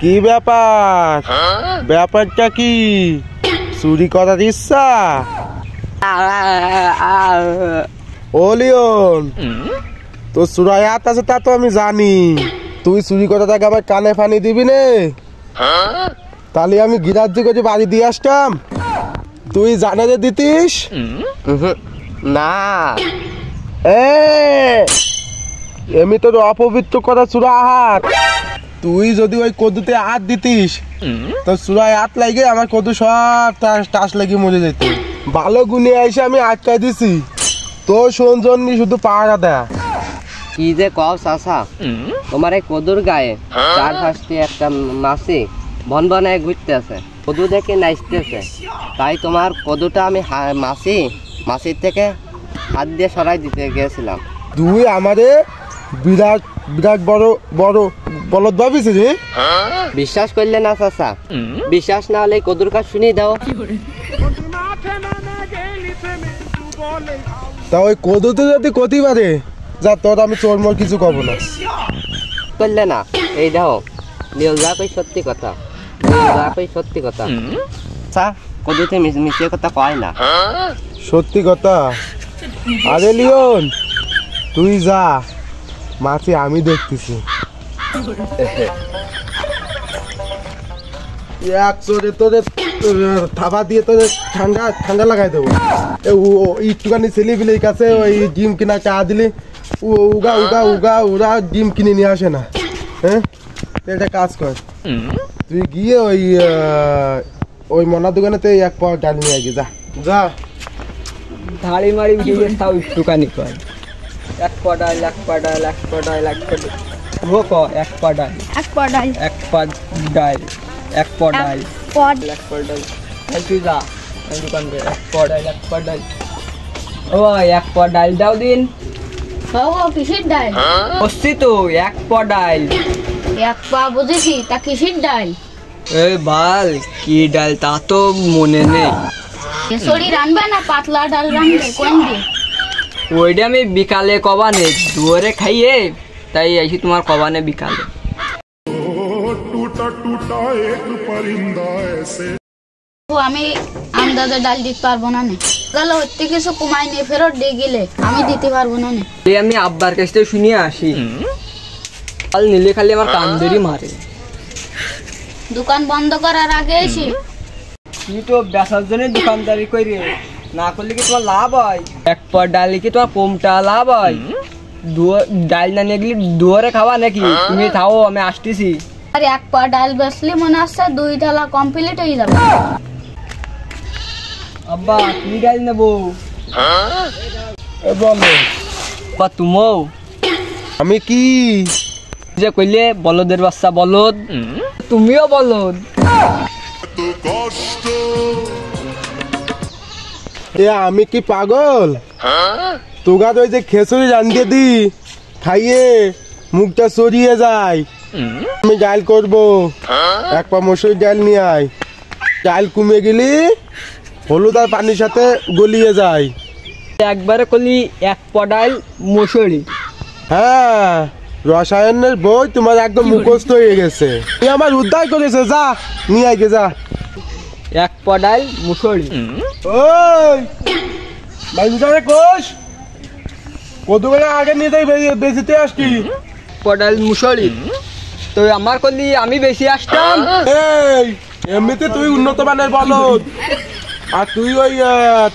কি ব্যাপার? ব্যাপারটা কি? চুরি করার ইচ্ছা? ও লিওন, তোর চুরাই হাত আছে তা তো আমি জানি। তুই চুরি করার আগে আমার কানে ফানি দিবি নে, তাহলে আমি গিরাজ্য করে বাড়ি দিয়ে আসতাম। তুই জানে যে দিতিস না। এমনি তোর অপবিত্র করা চূড়া হাত। তুই যদি ওই কদুতে হাত দিতিস তো চূড়ায় হাত লাগে আমার কদু সব টাস লেগে মরে যেত। ভালো গুনে এসে আমি আটকাই দিছি, তোর সৌজন্যি শুধু পাহারা দেয়। কি যে কও চাচা, তোমার এই কদুর গায়ে চার পাঁচটি একটা মাছি বন বনে ঘুরতে আছে, কদু দেখে নাচতেছে, তাই তোমার কদুটা আমি মাছির থেকে হাত দিয়ে সরাই দিতে গিয়েছিলাম। তুই আমাদের বিরাট বিরাট বড় বড় বলদ ভাবিস রে? বিশ্বাস করলে না চাচা? বিশ্বাস না হলে কদুর কাজ শুনিয়ে দাও। তা ওই কদুতে যদি ক্ষতি পারে যা, তোর আমি চোর মোর কিছু কব না। করলে না, এই দেখো লিওন যা কই সত্যি কথা, যা কই সত্যি কথা। কদুতে মিশিয়ে কথা কয় না। সত্যি কথা? আরে লিওন তুই যা, মাছি আমি দেখতেছি। থাবা দিয়ে তোদের ঠান্ডা ঠান্ডা লাগাই দেবো। একটুখানি ছেলেপিলের কাছে ওই ডিম কিনা চা দিলে উগা উগা উগা ওরা ডিম কিনে নিয়ে আসে না। হ্যাঁ, এটা কাজ কর, তুই গিয়ে ওই মনার দোকানেতে এক পাওয়া ডাল নিয়ে আগে যা যা। ধাড়ি মারি গিয়ে তাও একটুখানি কর। এক পা ডাল, এক পা ডাল, এক পা ডাল, এক পা ডাল, এক পা ডাল, এক পা ডাল, এক পা ডাল, এক পা ডাল, এক পা ডাল। তুই যা দোকান থেকে এক পা ডাল, এক পা ডাল। ও এক পা ডাল দাও দিন। কিসের ডাল? বসছি তো, এক পা ডাল। এক পা বুঝেছি, তা কিসের ডাল? এই বাল কি ডাল তা তো মনে নেই। কেশরি রানবে না পাতলা ডাল রানবে? কোন দিয়ে? ওইটা আমি বিকালে কবানে দুয়ারে খাইয়ে তাই আইছি তোমার কবানে বিকালে। আমি আমদাদা ডাল দিতে পারবো না। গেল হতে কিছু কমাই নিয়ে ফেরত দিয়ে গেলে আমি দিতে পারবো না। আমি আব্বার কাছ থেকে শুনিয়ে আসি, কাল নিলে খালি আমার কান্দরি মারে। দোকান বন্ধ করার আগে এসে তুই তো বেচার জন্য দোকানদারি করে, না করলে কি তোমার লাভ হয়? এক পা ডালে কি তোমার কমটা লাভ হয়? ডাল না নিয়ে গেলে দুয়ারে খাওয়া নাকি? তুমি খাও, আমি আসতেছি। আর এক পা ডাল বেসলে মনে হচ্ছে 2 ডালা কমপ্লিট হয়ে যাবে। আব্বা কি ডাল নেবো? বলো বা তুমিও আমি কি যে কইলে বলদের বাচ্চা বলদ, তুমিও বলদ। আমি কি পাগল? তোগার ওই যে খেসুরি রান্ধিয়ে দি খাইয়ে মুখটা সরিয়ে যায়। আমি ডাল করবো, এক পা মসুর ডাল নিয়ে আয়। ডাল কমে গেলি হলুদ আর পানির সাথে গলিয়ে যায়। একবারে করলি এক পা ডাল মসুরি। হ্যাঁ, রসায়নের বই তোমার একদম মুখস্থ হয়ে গেছে। তুই আমার উদ্ধার করেছে, যা নিয়ে আয় যা। এক পা ডাল মুসুরি। ওই মাইজুটারে কোষ কতগুলো আগে নিয়ে যাই বেশিতে আসছি। পডাল মুসুরি তো আমার করলি আমি বেশি আসতাম। এই এমনিতে তুই উন্নত মানের বলদ, আর তুই ওই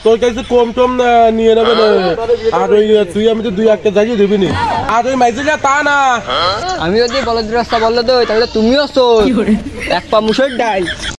তোর কাছে কম টম নিয়ে নেবে না। আর ওই তুই আমি তো 2-1টা জায়গায় দিবি নি। আর ওই মাইজুটা তা না, আমি যদি বলদ রাস্তা বলদ তাহলে তুমিও চোর। এক পা মুসুর ডাল।